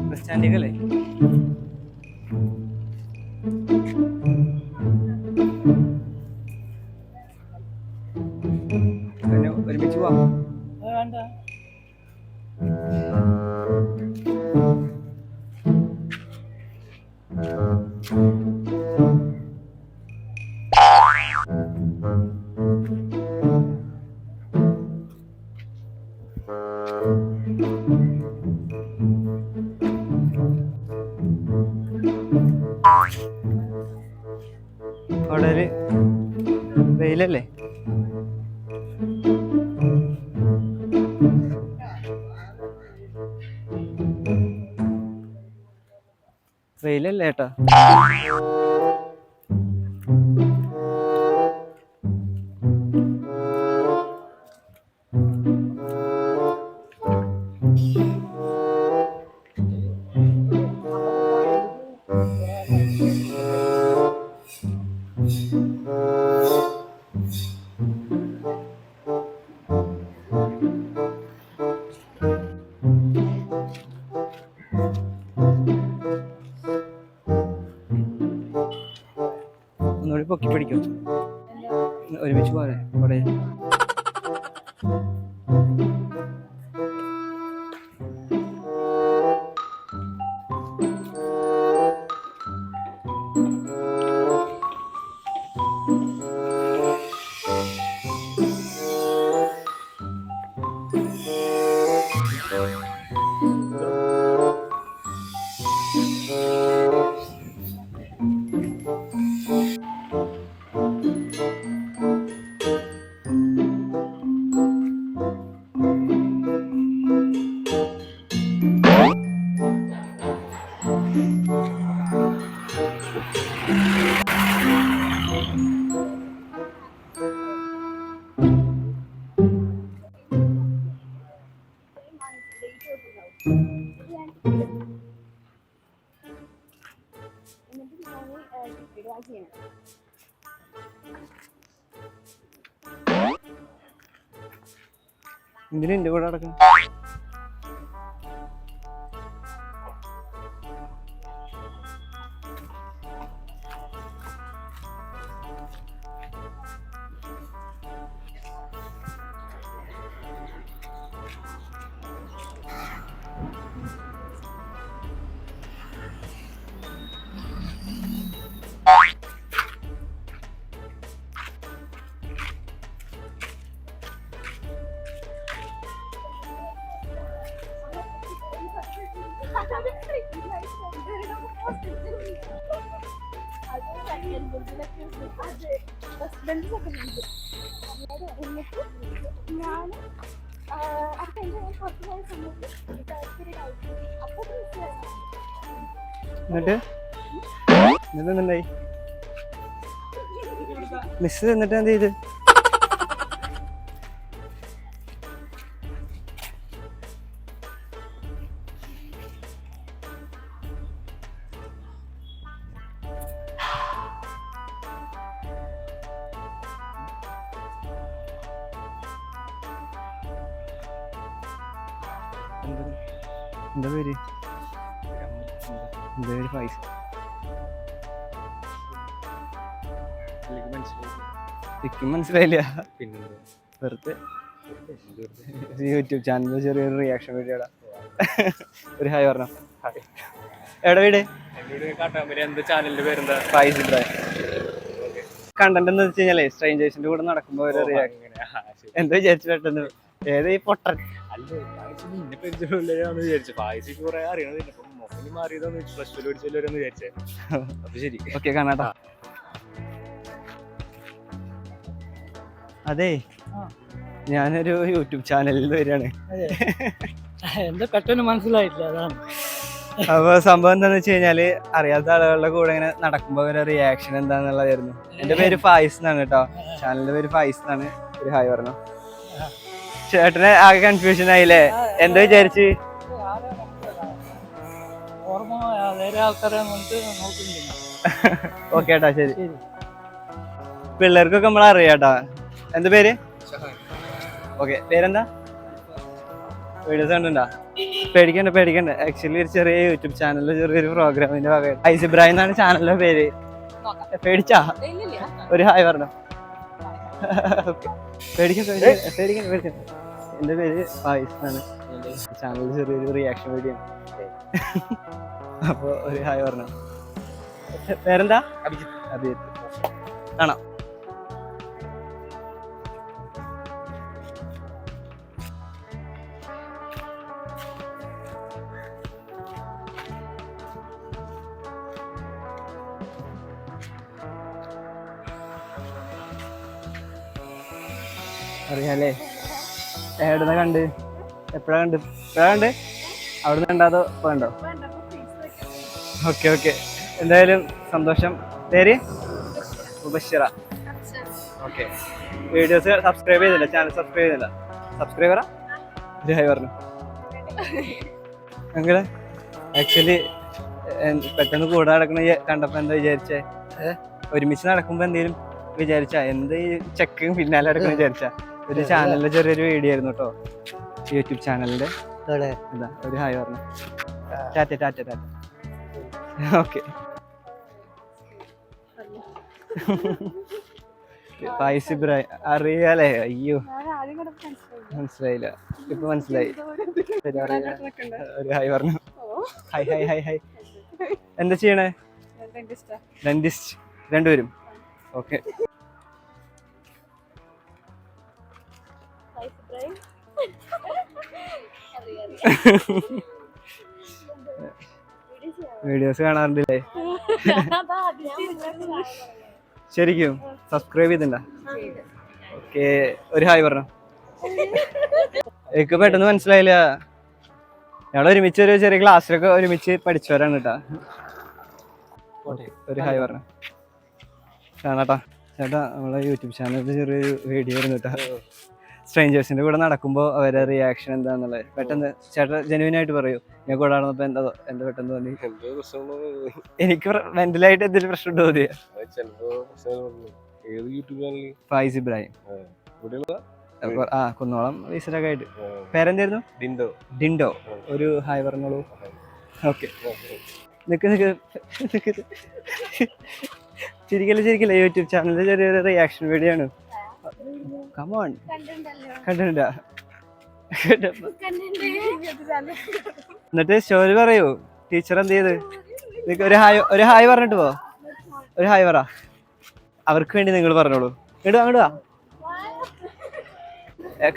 Bus സ്റ്റാൻഡിലേക്കല്ലേ? ഒരുമിച്ച് പോവാം. വേണ്ട, അവിടെ ഒരു വെയിലല്ലേ? വെയിലല്ലേ ഏട്ടാ? ഒന്നുകൂടി പൊക്കി പിടിക്കും. ഒരുമിച്ച് പോരെ അവിടെ. എന്തിനാ എന്റെ കൂടെ നടക്കണം? എന്നിട്ട് എന്നിട്ടുണ്ടായി മിസ് എന്നിട്ട് എന്ത് ചെയ്ത്? എന്താ പേര്? എന്താ പേര്? ഫൈസ്. എനിക്ക് മനസ്സിലായില്ല. പിന്നെ വെറുതെ യൂട്യൂബ് ചാനലിൽ ചെറിയൊരു റിയാക്ഷൻ വീഡിയോടാ. ഒരു ഹായ് പറഞ്ഞോ. എവിടെ വീട്? ചാനലിന്റെ പേരെന്താ? ഫൈസ് ഇബ്രാഹിം. കണ്ടന്റ് എന്ന് വെച്ച് കഴിഞ്ഞാലേ സ്ട്രേഞ്ചേഴ്സിന്റെ കൂടെ നടക്കുമ്പോ ഒരു എന്താ വിചാരിച്ചു പെട്ടെന്ന് ഏത് ഈ പൊട്ടൻ വിചാരിച്ചു. ഫായിസിക്ക് കുറെ അറിയണത് മാറിയതാന്ന് പ്ലസ് ടു പഠിച്ചവരെന്ന് വിചാരിച്ചേ. അപ്പൊ ശരി, ഓക്കെ കാണാട്ടാ. അതെ, ഞാനൊരു യൂട്യൂബ് ചാനലിൽ വരികയാണ്. എന്താ പെട്ടെന്ന് മനസ്സിലായിട്ടില്ല, അതാണ്. അപ്പൊ സംഭവം എന്താന്ന് വെച്ച് കഴിഞ്ഞാല് അറിയാത്ത ആളുകളുടെ കൂടെ ഇങ്ങനെ നടക്കുമ്പോ ഒരു റിയാക്ഷൻ എന്താന്നുള്ളതായിരുന്നു. എന്റെ പേര് ഫായിസ് എന്നാണ് കേട്ടോ, ചാനലിന്റെ പേര് ഫായിസ് എന്നാണ്. ഒരു ഹായ് പറഞ്ഞു. ചേട്ടന് ആകെ കൺഫ്യൂഷൻ ആയില്ലേ? എന്താ വിചാരിച്ച്? ഓക്കെ ഏട്ടാ, ശരി. പിള്ളേർക്കൊക്കെ നമ്മളറിയാട്ടാ. എന്താ പേര്? ഓക്കെ, പേരെന്താ? വീഡിയോസ് കണ്ടുണ്ടാ? പേടിക്കണ്ട. ആക്ച്വലി ഒരു ചെറിയ യൂട്യൂബ് ചാനലിലെ ചെറിയൊരു പ്രോഗ്രാമിന്റെ ഭാഗമായിട്ട് ഫൈസ് ഇബ്രാഹിം എന്നാണ് ചാനലിന്റെ പേര്. പേടിച്ചാ? ഒരു ഹായ് പറഞ്ഞോ. പേടിക്കണ്ട. എന്റെ പേര് ഫായിസ് എന്നാണ്. ചാനലിൽ ചെറിയൊരു റിയാക്ഷൻ വീഡിയോ. അപ്പൊ ഒരു ഹായ് പറഞ്ഞോ. പേരെന്താ? അഭിജിത്ത്. കാണാം. അറിയാലേ? എവിടുന്ന കണ്ട്? എപ്പോഴാ കണ്ട്? അവിടുന്ന് കണ്ടാതോ വേണ്ടോ? ഓക്കെ. എന്തായാലും സന്തോഷം. പേര്? മുബഷിറ. ഓക്കെ. വീഡിയോസ് സബ്സ്ക്രൈബ് ചെയ്തില്ല, ചാനൽ സബ്സ്ക്രൈബ് ചെയ്തില്ല. സബ്സ്ക്രൈബറാ? ഒരു ഹായ് പറഞ്ഞു. അങ്ങനെ ആക്ച്വലി പെട്ടെന്ന് കൂടെ നടക്കണ കണ്ടപ്പോ എന്താ വിചാരിച്ചേ? ഒരുമിച്ച് നടക്കുമ്പോ എന്തേലും വിചാരിച്ചാ? എന്ത് ഈ ചെക്ക് പിന്നാലെ നടക്കുന്ന വിചാരിച്ചാ? ഒരു ചാനലിന്റെ ചെറിയൊരു വീഡിയോ ആയിരുന്നു കേട്ടോ, യൂട്യൂബ് ചാനലിന്റെ. എന്താ ഒരു ഹായ് പറഞ്ഞു. ടാറ്റ. ഓക്കെ. ഫൈസ് ഇബ്രാഹിം അറിയാലേ? അയ്യോ, മനസ്സിലായില്ല. ഇപ്പൊ മനസ്സിലായി. ഒരു ഹായ് പറഞ്ഞു. ഹായ്. എന്താ ചെയ്യണേ? ഡെന്റിസ്റ്റ്. രണ്ടുപേരും? ഓക്കെ. വീഡിയോസ് കാണാറുണ്ടല്ലേ? ശരിക്കും സബ്സ്ക്രൈബ് ചെയ്തിട്ടുണ്ടോ? ഓക്കെ. ഒരു ഹായ് പറഞ്ഞോ. എനിക്ക് പെട്ടെന്ന് മനസ്സിലായില്ല. ഞങ്ങൾ ഒരുമിച്ച് ഒരു ചെറിയ ക്ലാസ്സിലൊക്കെ ഒരുമിച്ച് പഠിച്ചവരാണ് കേട്ടാ. ഒരു ഹായ് പറഞ്ഞു. കാണാട്ടാ ചേട്ടാ, നമ്മളെ യൂട്യൂബ് ചാനലിൽ ചെറിയൊരു വീഡിയോ ആയിരുന്നു കേട്ടാ. സ്ട്രേഞ്ചേഴ്സിന്റെ കൂടെ നടക്കുമ്പോൾ അവരെ റിയാക്ഷൻ എന്താന്നുള്ളത് പെട്ടെന്ന് ചേട്ടാ ജെന്യുവൻ ആയിട്ട് പറയൂ. ഞാൻ കൂടെ നടന്നപ്പോ എന്താ പെട്ടെന്ന് തോന്നി? എനിക്ക് മെന്റലായിട്ട് എന്തെങ്കിലും പ്രശ്നം തോന്നിയ? ഫൈസ് ഇബ്രാഹിം. കുന്നോളം റീസെന്റ് ആയിട്ട്. പേരെന്തായിരുന്നു? ഡിൻഡോ. ഒരു ഹായ് പറഞ്ഞോളൂ. ഓക്കെ. നിക്ക് ചിരിക്കല്ലേ. യൂട്യൂബ് ചാനലിന്റെ ചെറിയൊരു റിയാക്ഷൻ വീഡിയോ ആണ്. കമോൺ, കണ്ടിട്ടുണ്ടോ? എന്നിട്ട് സ്റ്റോറി പറയൂ. ടീച്ചർ എന്ത് ചെയ്ത്? ഒരു ഹായ് പറഞ്ഞിട്ട് പോ. ഒരു ഹായ് പറ. അവർക്ക് വേണ്ടി നിങ്ങൾ പറഞ്ഞോളൂ. അങ്ങോട്ട് വാ.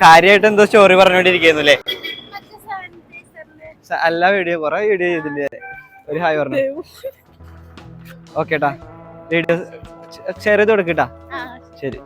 കാര്യമായിട്ട് എന്തോ സ്റ്റോറി പറഞ്ഞോണ്ടിരിക്കുന്നു അല്ലേ? എല്ലാ വീഡിയോ കുറെ വീഡിയോ ചെയ്തില്ലേ? ഒരു ഹായ് പറഞ്ഞു. ഓക്കേട്ടാ, വീഡിയോ ഷെയർ ചെയ്ത് കൊടുക്കട്ടാ. ശരി.